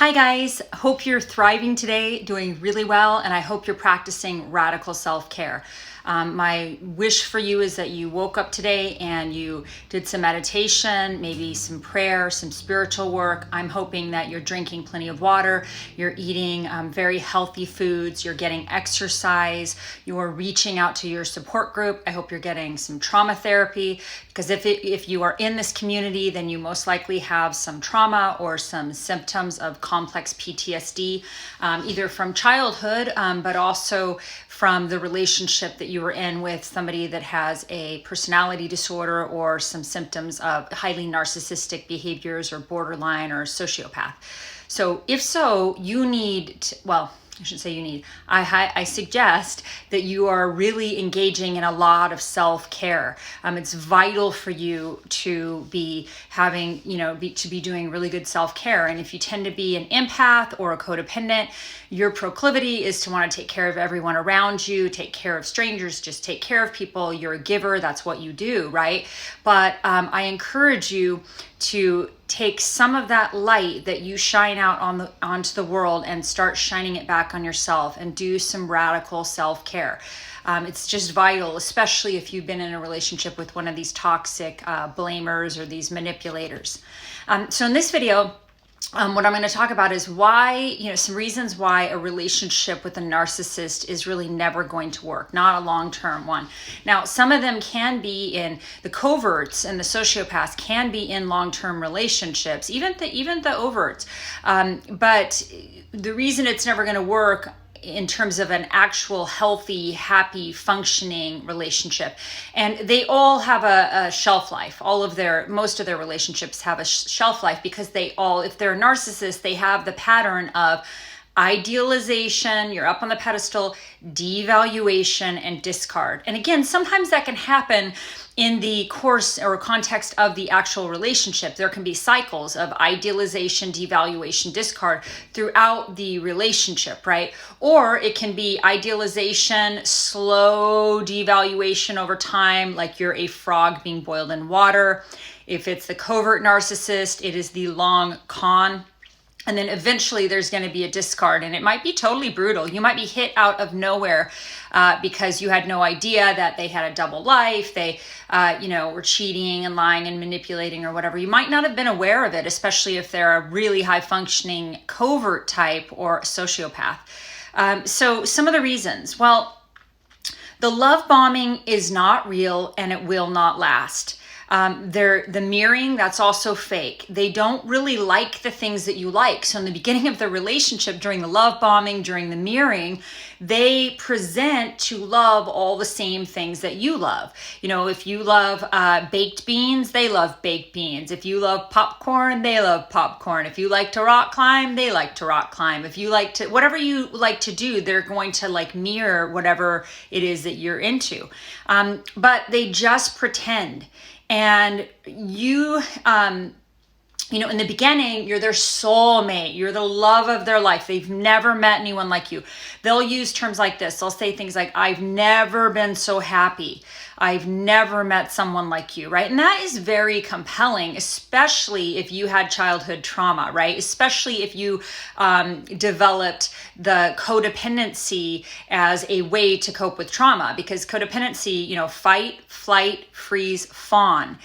Hi guys, hope you're thriving today, doing really well, and I hope you're practicing radical self-care. My wish for you is that you woke up today and you did some meditation, maybe some prayer, some spiritual work. I'm hoping that you're drinking plenty of water, you're eating very healthy foods, you're getting exercise, you're reaching out to your support group. I hope you're getting some trauma therapy, because if you are in this community, then you most likely have some trauma or some symptoms of complex PTSD, either from childhood, but also from the relationship that you were in with somebody that has a personality disorder or some symptoms of highly narcissistic behaviors or borderline or sociopath. So if so, you need to, well, I shouldn't say you need, I suggest that you are really engaging in a lot of self-care. It's vital for you to be having, to be doing really good self-care. And if you tend to be an empath or a codependent, your proclivity is to want to take care of everyone around you, take care of strangers, just take care of people. You're a giver, that's what you do, right? But I encourage you to take some of that light that you shine out onto the world and start shining it back on yourself and do some radical self-care. It's just vital, especially if you've been in a relationship with one of these toxic blamers or these manipulators. So in this video, what I'm going to talk about is why, some reasons why a relationship with a narcissist is really never going to work, not a long-term one. Now, some of them can be in the coverts, and the sociopaths can be in long-term relationships, even the overts. But the reason it's never going to work in terms of an actual healthy, happy, functioning relationship. And they all have a shelf life. Most of their relationships have a shelf life because if they're a narcissist, they have the pattern of idealization, you're up on the pedestal, devaluation, and discard. And again, sometimes that can happen in the course or context of the actual relationship. There can be cycles of idealization, devaluation, discard throughout the relationship, right? Or it can be idealization, slow devaluation over time, like you're a frog being boiled in water. If it's the covert narcissist, it is the long con. And then eventually there's going to be a discard, and it might be totally brutal. You might be hit out of nowhere because you had no idea that they had a double life. They, were cheating and lying and manipulating or whatever. You might not have been aware of it, especially if they're a really high functioning covert type or a sociopath. So some of the reasons, well, the love bombing is not real and it will not last. The mirroring, that's also fake. They don't really like the things that you like. So in the beginning of the relationship, during the love bombing, during the mirroring, they present to love all the same things that you love. If you love baked beans, they love baked beans. If you love popcorn, they love popcorn. If you like to rock climb, they like to rock climb. If you like to, whatever you like to do, they're going to mirror whatever it is that you're into. But they just pretend. And you, in the beginning, you're their soulmate. You're the love of their life. They've never met anyone like you. They'll use terms like this. They'll say things like, I've never been so happy. I've never met someone like you, right? And that is very compelling, especially if you had childhood trauma, right? Especially if you developed the codependency as a way to cope with trauma, because codependency, fight, flight, freeze, fawn.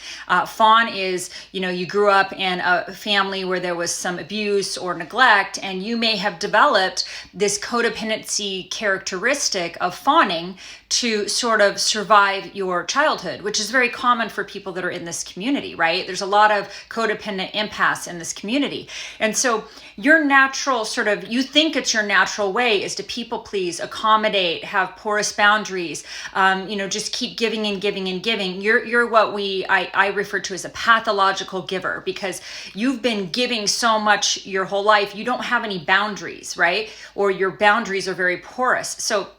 Fawn is, you grew up in a family where there was some abuse or neglect, and you may have developed this codependency characteristic of fawning to sort of survive your childhood, which is very common for people that are in this community, right? There's a lot of codependent empaths in this community. And so your natural you think it's your natural way is to people please, accommodate, have porous boundaries, just keep giving and giving and giving. You're what I refer to as a pathological giver, because you've been giving so much your whole life, you don't have any boundaries, right? Or your boundaries are very porous. So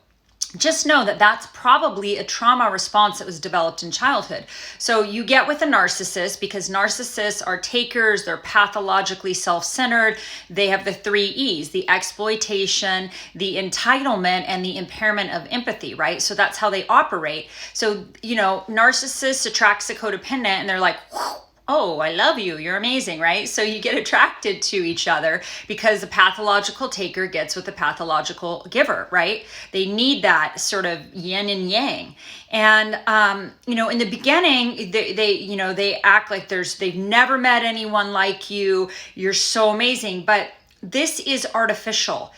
just know that that's probably a trauma response that was developed in childhood. So you get with a narcissist because narcissists are takers, they're pathologically self-centered, they have the 3 E's, the exploitation, the entitlement, and the impairment of empathy, right? So that's how they operate. So, narcissist attracts a codependent and they're like, oh, I love you, you're amazing, right? So you get attracted to each other because the pathological taker gets with the pathological giver, right? They need that sort of yin and yang. And, in the beginning, they act like they've never met anyone like you. You're so amazing, but this is artificial.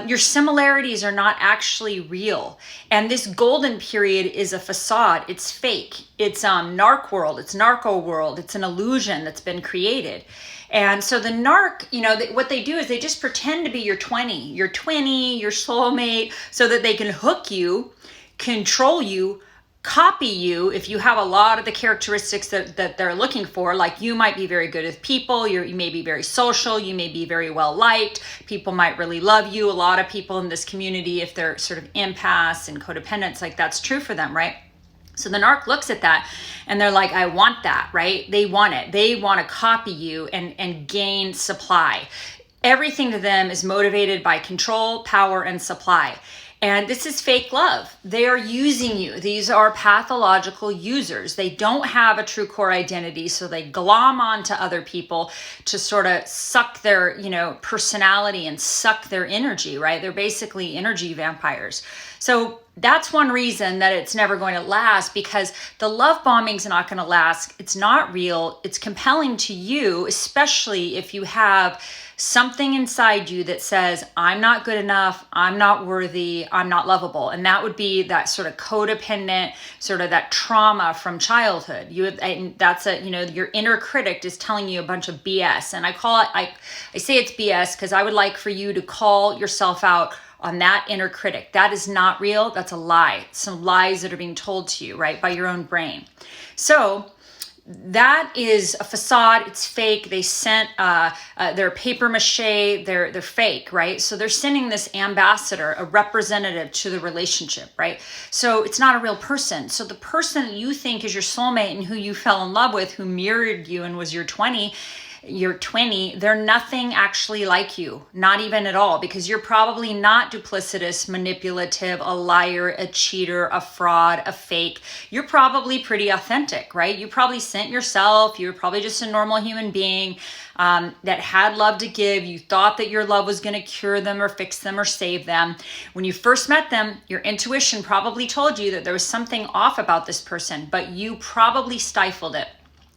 Your similarities are not actually real. And this golden period is a facade. It's fake. It's narc world. It's narco world. It's an illusion that's been created. And so the narc, what they do is they just pretend to be your 20, your soulmate, so that they can hook you, control you, copy you if you have a lot of the characteristics that they're looking for. Like, you might be very good with people, you may be very social, you may be very well liked, people might really love you. A lot of people in this community, if they're sort of empaths and codependents, like, that's true for them, right? So the narc looks at that and they're like, I want that, right? They want it. They want to copy you and gain supply. Everything to them is motivated by control, power, and supply. And this is fake love. They are using you. These are pathological users. They don't have a true core identity, so they glom onto other people to sort of suck their, personality and suck their energy, right? They're basically energy vampires. So that's one reason that it's never going to last, because the love bombing's not going to last. It's not real. It's compelling to you, especially if you have something inside you that says, I'm not good enough, I'm not worthy, I'm not lovable. And that would be that sort of codependent, sort of that trauma from childhood. Your inner critic is telling you a bunch of BS. And I say it's BS because I would like for you to call yourself out on that inner critic. That is not real. That's a lie. Some lies that are being told to you, right, by your own brain. So that is a facade. It's fake. They sent their paper mache. They're fake, right? So they're sending this ambassador, a representative to the relationship, right? So it's not a real person. So the person that you think is your soulmate and who you fell in love with, who mirrored you and was your 20, they're nothing actually like you, not even at all, because you're probably not duplicitous, manipulative, a liar, a cheater, a fraud, a fake. You're probably pretty authentic, right? You probably sent yourself. You're probably just a normal human being that had love to give. You thought that your love was going to cure them or fix them or save them. When you first met them, your intuition probably told you that there was something off about this person, but you probably stifled it.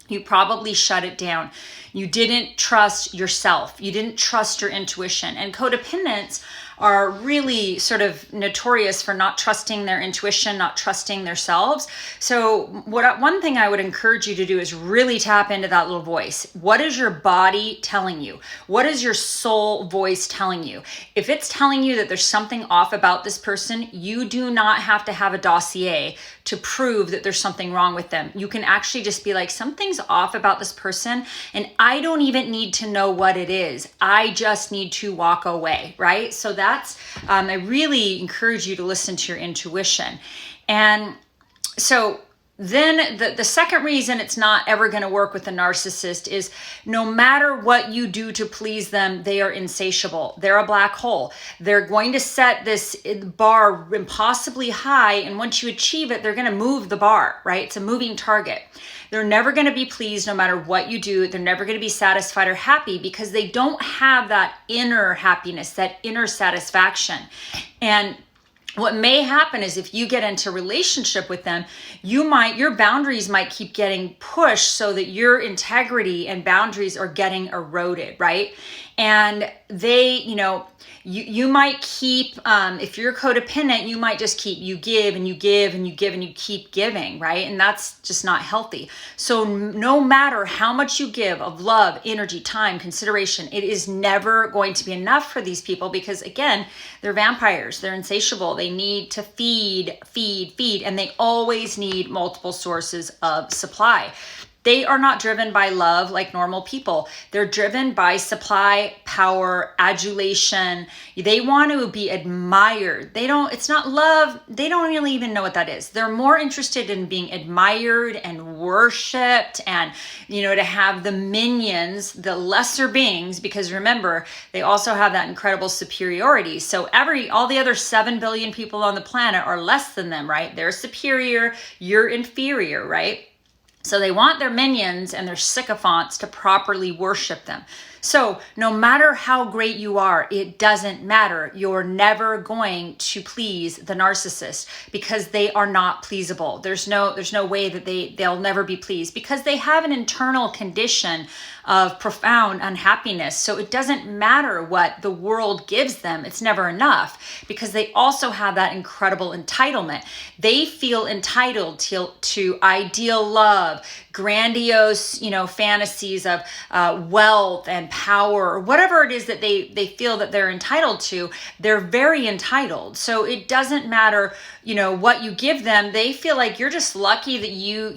You probably shut it down. You didn't trust yourself. You didn't trust your intuition. And codependents are really sort of notorious for not trusting their intuition, not trusting themselves. So one thing I would encourage you to do is really tap into that little voice. What is your body telling you? What is your soul voice telling you? If it's telling you that there's something off about this person, you do not have to have a dossier to prove that there's something wrong with them. You can actually just be like, something's off about this person, and I don't even need to know what it is. I just need to walk away, right? So I really encourage you to listen to your intuition. And so then the second reason it's not ever going to work with a narcissist is no matter what you do to please them, they are insatiable. They're a black hole. They're going to set this bar impossibly high, and once you achieve it, they're going to move the bar, right? It's a moving target. They're never going to be pleased no matter what you do. They're never going to be satisfied or happy because they don't have that inner happiness, that inner satisfaction. And what may happen is if you get into relationship with them, your boundaries might keep getting pushed so that your integrity and boundaries are getting eroded, right? And they, you might keep, if you're codependent, you might just you give and you give and you give and you keep giving, right? And that's just not healthy. So no matter how much you give of love, energy, time, consideration, it is never going to be enough for these people because, again, they're vampires. They're insatiable. They need to feed, and they always need multiple sources of supply. They are not driven by love like normal people. They're driven by supply, power, adulation. They want to be admired. It's not love. They don't really even know what that is. They're more interested in being admired and worshiped and, to have the minions, the lesser beings, because remember, they also have that incredible superiority. So all the other 7 billion people on the planet are less than them, right? They're superior, you're inferior, right? So they want their minions and their sycophants to properly worship them. So no matter how great you are, it doesn't matter. You're never going to please the narcissist because they are not pleasable. There's no way that they'll never be pleased because they have an internal condition of profound unhappiness. So it doesn't matter what the world gives them. It's never enough because they also have that incredible entitlement. They feel entitled to ideal love, grandiose, fantasies of wealth and power, or whatever it is that they feel that they're entitled to. They're very entitled. So it doesn't matter, what you give them. They feel like you're just lucky that you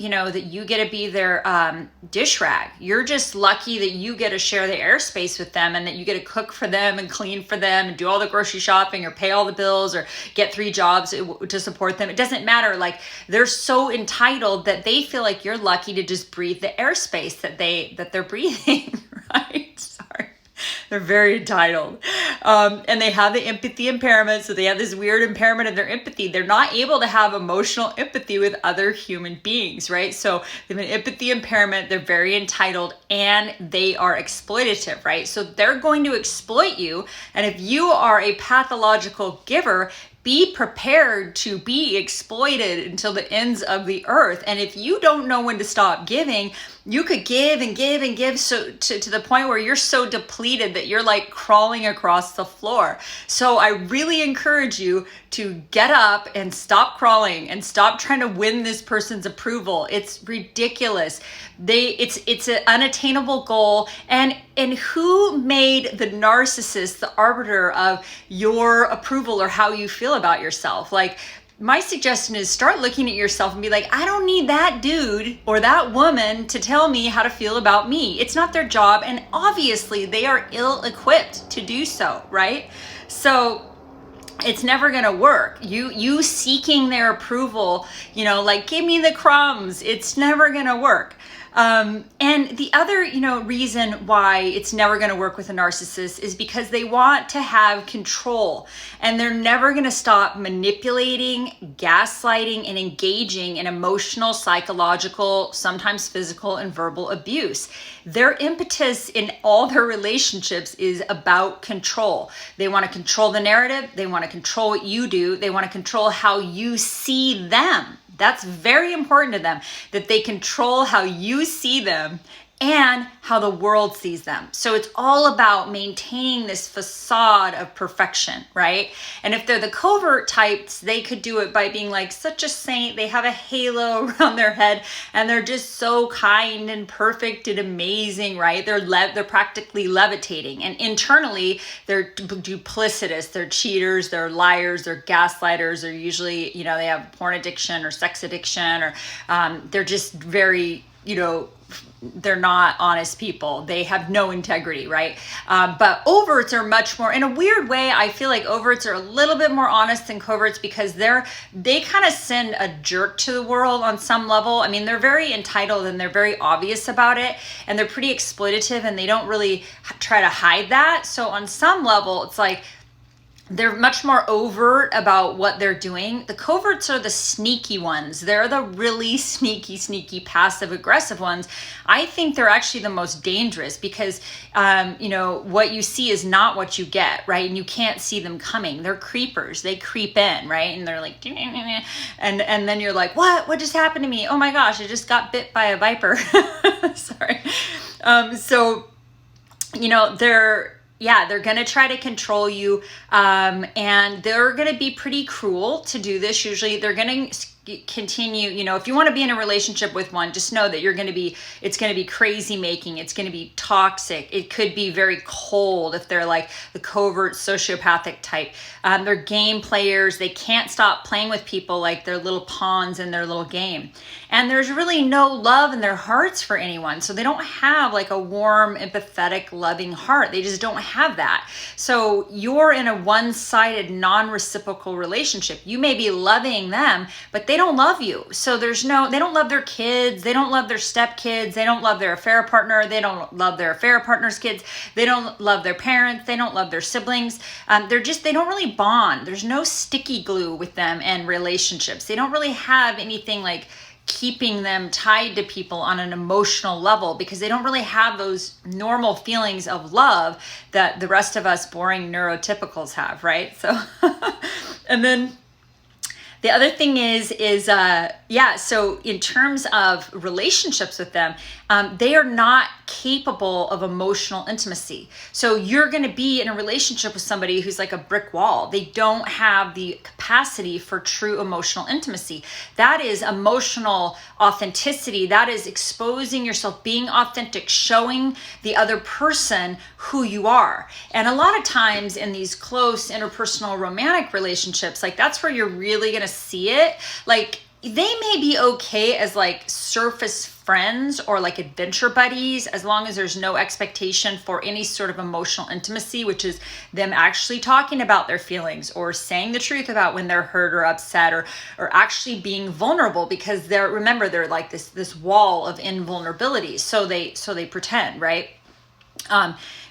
get to be their dish rag. You're just lucky that you get to share the airspace with them and that you get to cook for them and clean for them and do all the grocery shopping or pay all the bills or get 3 jobs to support them. It doesn't matter. Like, they're so entitled that they feel like you're lucky to just breathe the airspace that they're breathing, right? Sorry. They're very entitled. And they have the empathy impairment. So they have this weird impairment of their empathy. They're not able to have emotional empathy with other human beings, right? So they have an empathy impairment. They're very entitled and they are exploitative, right? So they're going to exploit you. And if you are a pathological giver, be prepared to be exploited until the ends of the earth. And if you don't know when to stop giving, you could give and give and give so to the point where you're so depleted that you're like crawling across the floor. So I really encourage you to get up and stop crawling and stop trying to win this person's approval. It's ridiculous. It's an unattainable goal. And who made the narcissist the arbiter of your approval or how you feel about yourself? Like, my suggestion is start looking at yourself and be like, I don't need that dude or that woman to tell me how to feel about me. It's not their job. And obviously they are ill-equipped to do so, right? So it's never going to work. You seeking their approval, like, give me the crumbs. It's never going to work. And the other, reason why it's never going to work with a narcissist is because they want to have control and they're never going to stop manipulating, gaslighting, and engaging in emotional, psychological, sometimes physical and verbal abuse. Their impetus in all their relationships is about control. They want to control the narrative. They want to control what you do. They want to control how you see them. That's very important to them, that they control how you see them and how the world sees them. So it's all about maintaining this facade of perfection, right? And if they're the covert types, they could do it by being like such a saint. They have a halo around their head and they're just so kind and perfect and amazing, right? They're practically levitating. And internally, they're duplicitous. They're cheaters, they're liars, they're gaslighters. They're usually, they have porn addiction or sex addiction, or they're just very, they're not honest people. They have no integrity, right? But overts are much more, in a weird way, I feel like overts are a little bit more honest than coverts because they kind of send a jerk to the world on some level. I mean, they're very entitled and they're very obvious about it and they're pretty exploitative and they don't really try to hide that. So on some level, it's like, they're much more overt about what they're doing. The coverts are the sneaky ones. They're the really sneaky, passive aggressive ones. I think they're actually the most dangerous because, what you see is not what you get, right? And you can't see them coming. They're creepers. They creep in, right? And they're like, and then you're like, what just happened to me? Oh my gosh, I just got bit by a viper. Sorry. They're going to try to control you, and they're going to be pretty cruel to do this. Usually they're going to continue, if you want to be in a relationship with one, just know that it's going to be crazy making. It's going to be toxic. It could be very cold if they're like the covert sociopathic type. They're game players. They can't stop playing with people like they're little pawns in their little game. And there's really no love in their hearts for anyone. So they don't have like a warm, empathetic, loving heart. They just don't have that. So you're in a one-sided, non-reciprocal relationship. You may be loving them, but they don't love you. So they don't love their kids. They don't love their stepkids. They don't love their affair partner. They don't love their affair partner's kids. They don't love their parents. They don't love their siblings. They don't really bond. There's no sticky glue with them and relationships. They don't really have anything like keeping them tied to people on an emotional level because they don't really have those normal feelings of love that the rest of us boring neurotypicals have, right? So, and then the other thing is so in terms of relationships with them, they are not capable of emotional intimacy. So you're going to be in a relationship with somebody who's like a brick wall. They don't have the capacity for true emotional intimacy. That is emotional authenticity. That is exposing yourself, being authentic, showing the other person who you are. And a lot of times in these close interpersonal romantic relationships, like that's where you're really going to see it. Like they may be okay as like surface friends or like adventure buddies, as long as there's no expectation for any sort of emotional intimacy, which is them actually talking about their feelings or saying the truth about when they're hurt or upset or actually being vulnerable, because they're like this wall of invulnerability. So they pretend, right?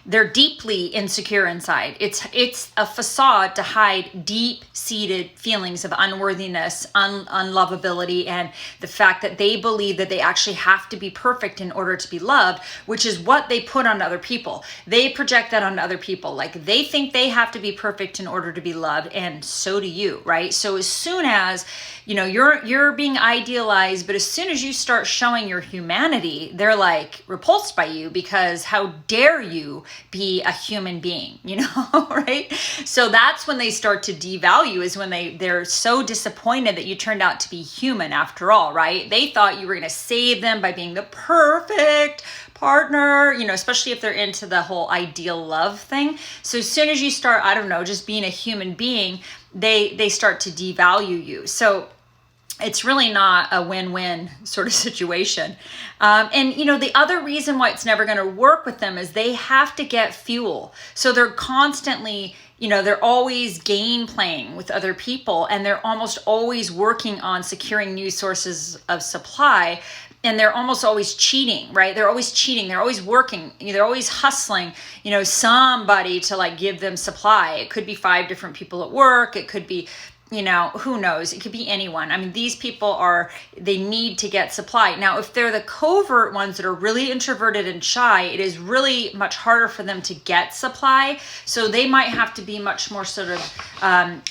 They're deeply insecure inside. It's a facade to hide deep-seated feelings of unworthiness, unlovability, and the fact that they believe that they actually have to be perfect in order to be loved, which is what they put on other people. They project that on other people. Like they think they have to be perfect in order to be loved, and so do you, right? So as soon as you're being idealized, but as soon as you start showing your humanity, they're like repulsed by you, because how dare you be a human being, right? So that's when they start to devalue, is when they're so disappointed that you turned out to be human after all, right? They thought you were going to save them by being the perfect partner, especially if they're into the whole ideal love thing. So as soon as you start, I don't know, just being a human being, they start to devalue you. So it's really not a win-win sort of situation. And the other reason why it's never going to work with them is they have to get fuel. So they're constantly, they're always game playing with other people, and they're almost always working on securing new sources of supply. And they're almost always cheating, right? They're always cheating. They're always working. They're always hustling, somebody to like give them supply. It could be 5 different people at work. It could be, who knows? It could be anyone. I mean, these people they need to get supply. Now, if they're the covert ones that are really introverted and shy, it is really much harder for them to get supply. So they might have to be much more sort of,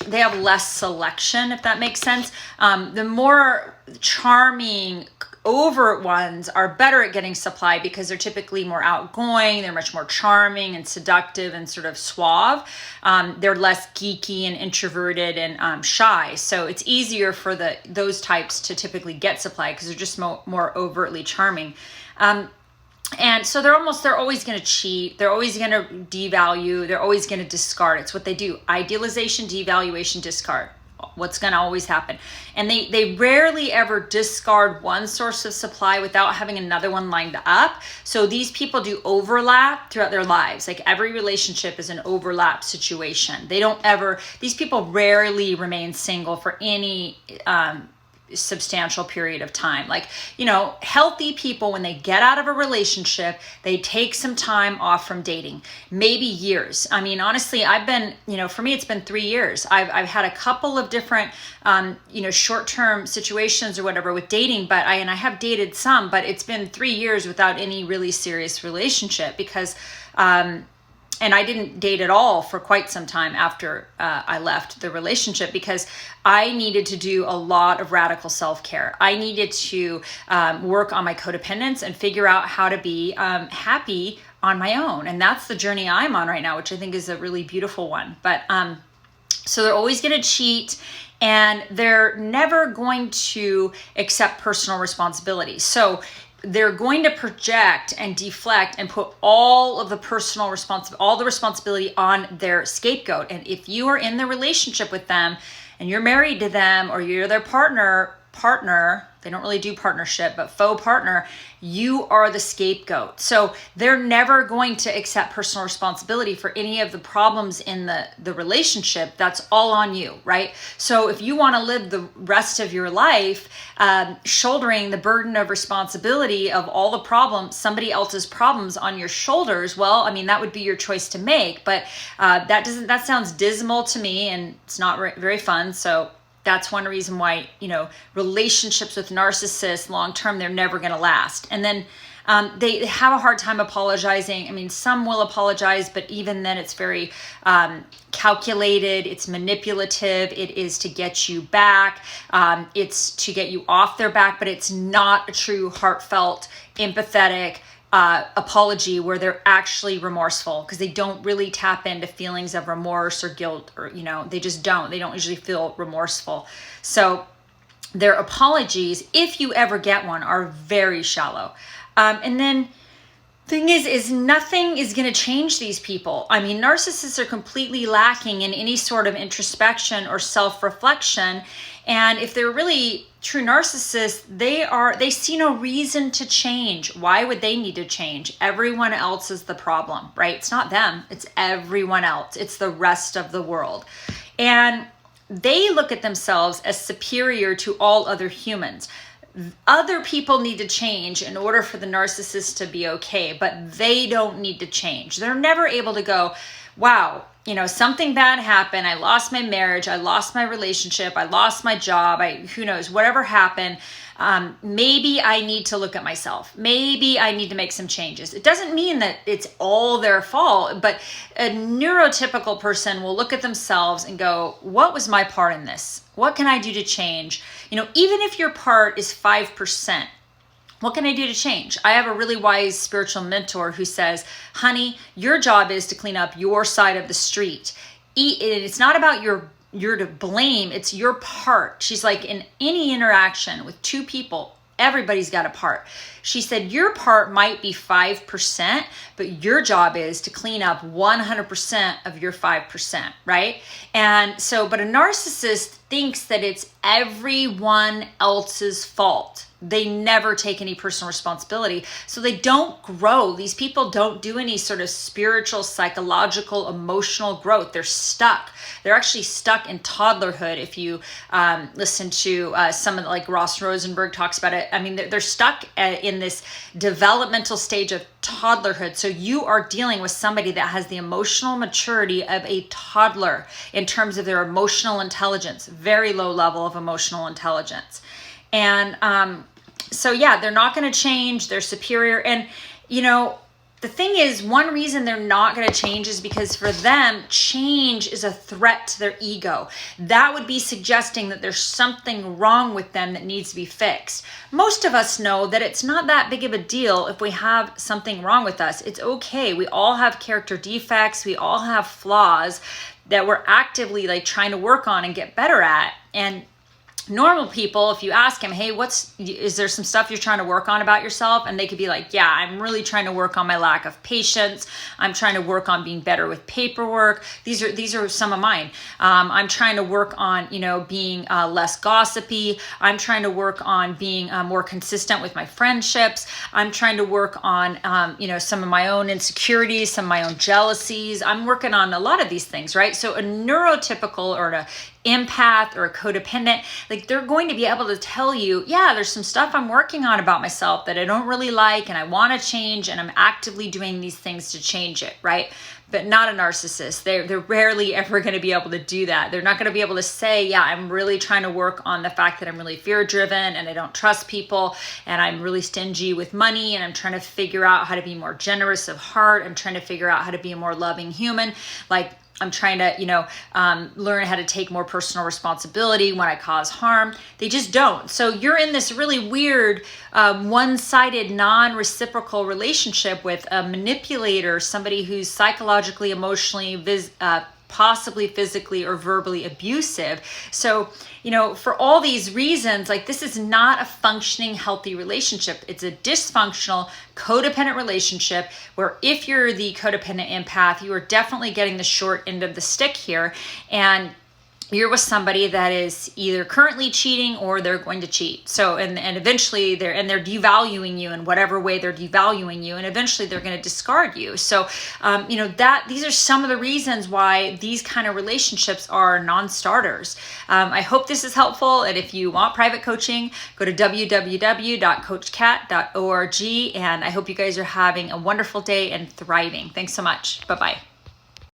they have less selection, if that makes sense. The more charming overt ones are better at getting supply because they're typically more outgoing. They're much more charming and seductive and sort of suave. They're less geeky and introverted and shy. So it's easier for those types to typically get supply because they're just more overtly charming. And so they're always going to cheat. They're always going to devalue. They're always going to discard. It's what they do. Idealization, devaluation, discard. What's going to always happen. And they rarely ever discard one source of supply without having another one lined up. So these people do overlap throughout their lives. Like every relationship is an overlap situation. These people rarely remain single for any substantial period of time. Like, healthy people, when they get out of a relationship, they take some time off from dating, maybe years. I mean, honestly, I've been, for me, it's been 3 years. I've had a couple of different, short-term situations or whatever with dating, but I have dated some, but it's been 3 years without any really serious relationship because, and I didn't date at all for quite some time after I left the relationship because I needed to do a lot of radical self-care. I needed to work on my codependence and figure out how to be happy on my own. And that's the journey I'm on right now, which I think is a really beautiful one. But so they're always going to cheat, and they're never going to accept personal responsibility. So they're going to project and deflect and put all of the all the responsibility on their scapegoat. And if you are in the relationship with them and you're married to them or you're their partner, they don't really do partnership, but faux partner, you are the scapegoat. So they're never going to accept personal responsibility for any of the problems in the relationship. That's all on you, right? So if you want to live the rest of your life shouldering the burden of responsibility of all the problems, somebody else's problems on your shoulders, well, I mean, that would be your choice to make, but that sounds dismal to me, and it's not very fun. So That's one reason why, relationships with narcissists long-term, they're never going to last. And then they have a hard time apologizing. I mean, some will apologize, but even then it's very calculated. It's manipulative. It is to get you back. It's to get you off their back, but it's not a true heartfelt, empathetic apology where they're actually remorseful, because they don't really tap into feelings of remorse or guilt, or, they just don't. They don't usually feel remorseful. So their apologies, if you ever get one, are very shallow. And then thing is nothing is going to change these people. I mean, narcissists are completely lacking in any sort of introspection or self-reflection. And if they're really true narcissists, they see no reason to change. Why would they need to change? Everyone else is the problem, right? It's not them. It's everyone else. It's the rest of the world. And they look at themselves as superior to all other humans. Other people need to change in order for the narcissist to be okay, but they don't need to change. They're never able to go, wow, something bad happened. I lost my marriage. I lost my relationship. I lost my job. Who knows, whatever happened. Maybe I need to look at myself. Maybe I need to make some changes. It doesn't mean that it's all their fault, but a neurotypical person will look at themselves and go, what was my part in this? What can I do to change? Even if your part is 5%, what can I do to change? I have a really wise spiritual mentor who says, honey, your job is to clean up your side of the street. It's not about you're to blame. It's your part. She's like, in any interaction with two people, everybody's got a part. She said, your part might be 5%, but your job is to clean up 100% of your 5%, right? And so, but a narcissist thinks that it's everyone else's fault. They never take any personal responsibility. So they don't grow. These people don't do any sort of spiritual, psychological, emotional growth. They're stuck. They're actually stuck in toddlerhood. If you listen to some of like Ross Rosenberg talks about it. I mean, they're stuck in this developmental stage of toddlerhood. So you are dealing with somebody that has the emotional maturity of a toddler in terms of their emotional intelligence, very low level of emotional intelligence. And so yeah, they're not going to change. They're superior. And, the thing is, one reason they're not going to change is because for them, change is a threat to their ego. That would be suggesting that there's something wrong with them that needs to be fixed. Most of us know that it's not that big of a deal if we have something wrong with us. It's okay. We all have character defects. We all have flaws that we're actively like trying to work on and get better at. And normal people, if you ask them, hey, is there some stuff you're trying to work on about yourself? And they could be like, yeah, I'm really trying to work on my lack of patience. I'm trying to work on being better with paperwork. These are some of mine. I'm trying to work on, being less gossipy. I'm trying to work on being more consistent with my friendships. I'm trying to work on, some of my own insecurities, some of my own jealousies. I'm working on a lot of these things, right? So a neurotypical or a empath or a codependent, like they're going to be able to tell you, yeah, there's some stuff I'm working on about myself that I don't really like and I want to change, and I'm actively doing these things to change it, right? But not a narcissist. They're rarely ever going to be able to do that. They're not going to be able to say, yeah, I'm really trying to work on the fact that I'm really fear-driven and I don't trust people and I'm really stingy with money and I'm trying to figure out how to be more generous of heart. I'm trying to figure out how to be a more loving human. Like, I'm trying to, learn how to take more personal responsibility when I cause harm. They just don't. So you're in this really weird, one-sided, non-reciprocal relationship with a manipulator, somebody who's psychologically, emotionally, possibly physically or verbally abusive. So, for all these reasons, like this is not a functioning, healthy relationship. It's a dysfunctional, codependent relationship where if you're the codependent empath, you are definitely getting the short end of the stick here. And you're with somebody that is either currently cheating or they're going to cheat. So, and eventually they're devaluing you in whatever way they're devaluing you. And eventually they're going to discard you. So, these are some of the reasons why these kind of relationships are non-starters. I hope this is helpful. And if you want private coaching, go to www.coachkat.org. And I hope you guys are having a wonderful day and thriving. Thanks so much. Bye-bye.